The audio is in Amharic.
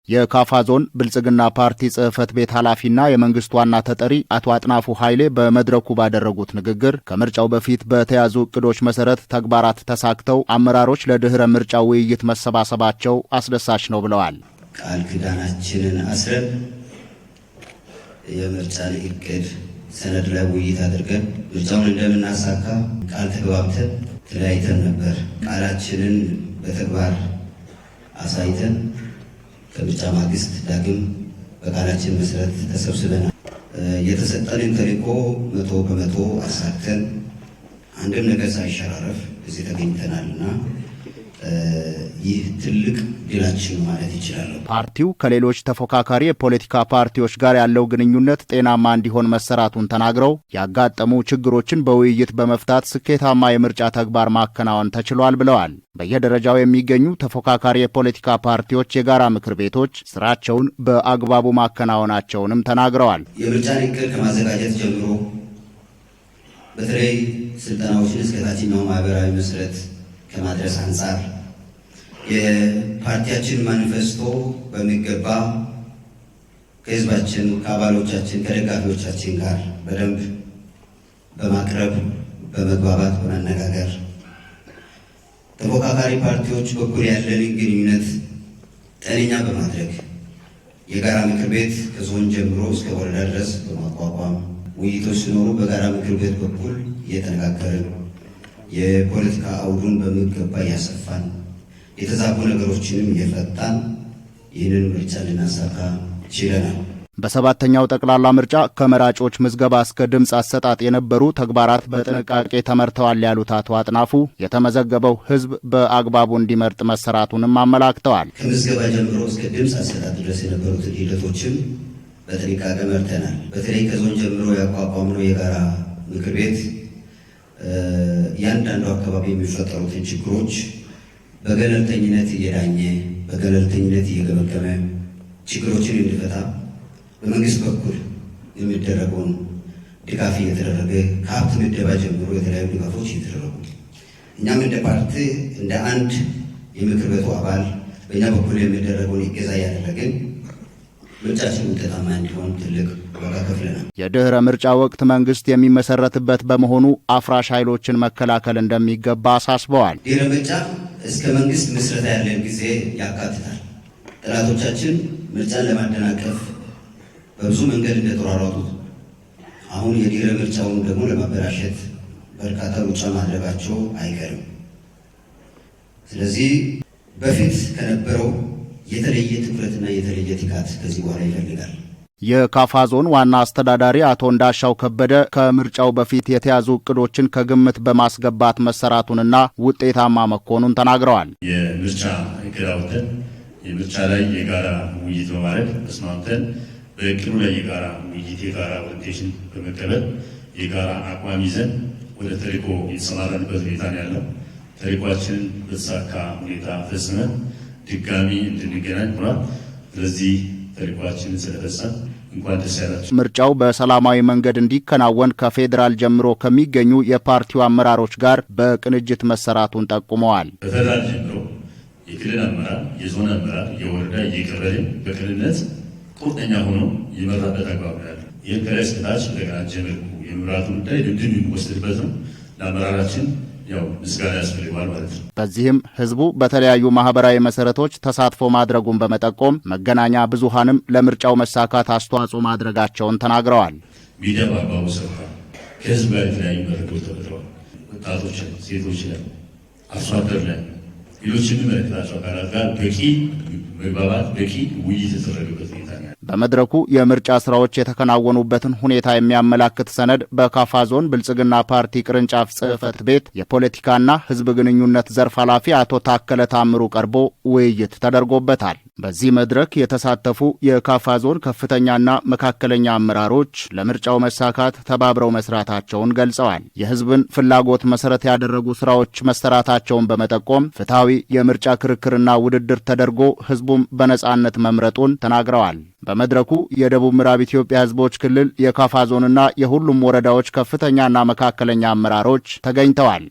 የካፋ ዞን ብልጽግና ፓርቲ ጽሕፈት ቤት ኃላፊና የመንግስት ዋና ተጠሪ አቶ አጥናፉ ኃይሌ በመድረኩ ባደረጉት ንግግር ከምርጫው በፊት በተያዙ እቅዶች መሰረት ተግባራት ተሳክተው አመራሮች ለድህረ ምርጫው ውይይት መሰባሰባቸው አስደሳች ነው ብለዋል። ቃል ኪዳናችንን አስረን የምርጫን እቅድ ሰነድ ላይ ውይይት አድርገን ምርጫውን እንደምናሳካ ቃል ተግባብተን ተለያይተን ነበር። ቃላችንን በተግባር አሳይተን ከምርጫ ማግስት ዳግም በቃላችን መሰረት ተሰብስበናል። የተሰጠንን ተልዕኮ 100% አሳክተን አንድም ነገር ሳይሸራረፍ እዚህ ተገኝተናልና ይህ ትልቅ ድላችን ማለት ይችላል። ፓርቲው ከሌሎች ተፎካካሪ የፖለቲካ ፓርቲዎች ጋር ያለው ግንኙነት ጤናማ እንዲሆን መሰራቱን ተናግረው ያጋጠሙ ችግሮችን በውይይት በመፍታት ስኬታማ የምርጫ ተግባር ማከናወን ተችሏል ብለዋል። በየደረጃው የሚገኙ ተፎካካሪ የፖለቲካ ፓርቲዎች የጋራ ምክር ቤቶች ስራቸውን በአግባቡ ማከናወናቸውንም ተናግረዋል። የምርጫን እቅድ ከማዘጋጀት ጀምሮ በተለይ ስልጠናዎችን እስከ ታችኛው ማህበራዊ መሰረት ከማድረስ አንጻር የፓርቲያችን ማኒፌስቶ በሚገባ ከህዝባችን፣ ከአባሎቻችን፣ ከደጋፊዎቻችን ጋር በደንብ በማቅረብ በመግባባት በመነጋገር ተፎካካሪ ፓርቲዎች በኩል ያለንን ግንኙነት ጤነኛ በማድረግ የጋራ ምክር ቤት ከዞን ጀምሮ እስከ ወረዳ ድረስ በማቋቋም ውይይቶች ሲኖሩ በጋራ ምክር ቤት በኩል እየተነጋገርን የፖለቲካ አውዱን በሚገባ እያሰፋን የተዛቡ ነገሮችንም እየፈታን ይህንን ምርጫ ልናሳካ ችለናል። በሰባተኛው ጠቅላላ ምርጫ ከመራጮች ምዝገባ እስከ ድምፅ አሰጣጥ የነበሩ ተግባራት በጥንቃቄ ተመርተዋል ያሉት አቶ አጥናፉ የተመዘገበው ህዝብ በአግባቡ እንዲመርጥ መሰራቱንም አመላክተዋል። ከምዝገባ ጀምሮ እስከ ድምፅ አሰጣጥ ድረስ የነበሩትን ሂደቶችም በጥንቃቄ መርተናል። በተለይ ከዞን ጀምሮ ያቋቋምነው የጋራ ምክር ቤት እያንዳንዱ አካባቢ የሚፈጠሩትን ችግሮች በገለልተኝነት እየዳኘ በገለልተኝነት እየገመገመ ችግሮችን እንዲፈታ በመንግስት በኩል የሚደረገውን ድጋፍ እየተደረገ ከሀብት ምደባ ጀምሮ የተለያዩ ድጋፎች እየተደረጉ እኛም እንደ ፓርቲ እንደ አንድ የምክር ቤቱ አባል በእኛ በኩል የሚደረገውን እገዛ እያደረግን ምርጫችን ውጤታማ እንዲሆን ትልቅ ዋጋ ከፍለናል። የድህረ ምርጫ ወቅት መንግስት የሚመሰረትበት በመሆኑ አፍራሽ ኃይሎችን መከላከል እንደሚገባ አሳስበዋል። ድህረ ምርጫ እስከ መንግስት ምስረታ ያለን ጊዜ ያካትታል። ጠላቶቻችን ምርጫን ለማደናቀፍ በብዙ መንገድ እንደተሯሯጡት አሁን የድህረ ምርጫውን ደግሞ ለማበላሸት በርካታ ሩጫ ማድረጋቸው አይቀርም። ስለዚህ በፊት ከነበረው የተለየ ትኩረትና የተለየ ትጋት ከዚህ በኋላ ይፈልጋል። የካፋ ዞን ዋና አስተዳዳሪ አቶ እንዳሻው ከበደ ከምርጫው በፊት የተያዙ እቅዶችን ከግምት በማስገባት መሰራቱንና ውጤታማ መሆኑን ተናግረዋል። የምርጫ እቅድ አውጥተን የምርጫ ላይ የጋራ ውይይት በማድረግ ተስማምተን በእቅዱ ላይ የጋራ ውይይት የጋራ ኦሪንቴሽን በመቀበል የጋራ አቋም ይዘን ወደ ተልዕኮ የተሰማራንበት ሁኔታ ነው ያለው። ተልዕኳችንን በተሳካ ሁኔታ ፈጽመን ድጋሚ እንድንገናኝ ሆኗል። ስለዚህ ተልዕኳችንን ስለፈጸም እንኳን ደስ ያላችሁ። ምርጫው በሰላማዊ መንገድ እንዲከናወን ከፌዴራል ጀምሮ ከሚገኙ የፓርቲው አመራሮች ጋር በቅንጅት መሰራቱን ጠቁመዋል። በፌዴራል ጀምሮ የክልል አመራር፣ የዞን አመራር፣ የወረዳ የቀበሌ በቅንነት ቁርጠኛ ሆኖ የመራበት አግባብ ነው ያለው። ይህን ከላይ እስከታች በተቀናጀ መልኩ የመምራቱ ጉዳይ ልምድን የሚወስድበት ነው። ለአመራራችን ያው ምስጋና ያስፈልጋል ማለት ነው። በዚህም ህዝቡ በተለያዩ ማህበራዊ መሰረቶች ተሳትፎ ማድረጉን በመጠቆም መገናኛ ብዙሃንም ለምርጫው መሳካት አስተዋጽኦ ማድረጋቸውን ተናግረዋል። ሚዲያ በአግባቡ ሰርቷል። ከህዝብ ጋር የተለያዩ መረጃዎች ተፈጥረዋል። ወጣቶች ላይ፣ ሴቶች ላይ፣ አርሶ አደር ላይ፣ ሌሎች የሚመለከታቸው አካላት ጋር በቂ መግባባት በቂ ውይይት የተደረገበት ሁኔታ ነው። በመድረኩ የምርጫ ስራዎች የተከናወኑበትን ሁኔታ የሚያመላክት ሰነድ በካፋ ዞን ብልጽግና ፓርቲ ቅርንጫፍ ጽሕፈት ቤት የፖለቲካና ህዝብ ግንኙነት ዘርፍ ኃላፊ አቶ ታከለ ታምሩ ቀርቦ ውይይት ተደርጎበታል። በዚህ መድረክ የተሳተፉ የካፋ ዞን ከፍተኛና መካከለኛ አመራሮች ለምርጫው መሳካት ተባብረው መስራታቸውን ገልጸዋል። የህዝብን ፍላጎት መሰረት ያደረጉ ስራዎች መሰራታቸውን በመጠቆም ፍትሐዊ የምርጫ ክርክርና ውድድር ተደርጎ ህዝቡም በነጻነት መምረጡን ተናግረዋል። በመድረኩ የደቡብ ምዕራብ ኢትዮጵያ ህዝቦች ክልል የካፋ ዞንና የሁሉም ወረዳዎች ከፍተኛና መካከለኛ አመራሮች ተገኝተዋል።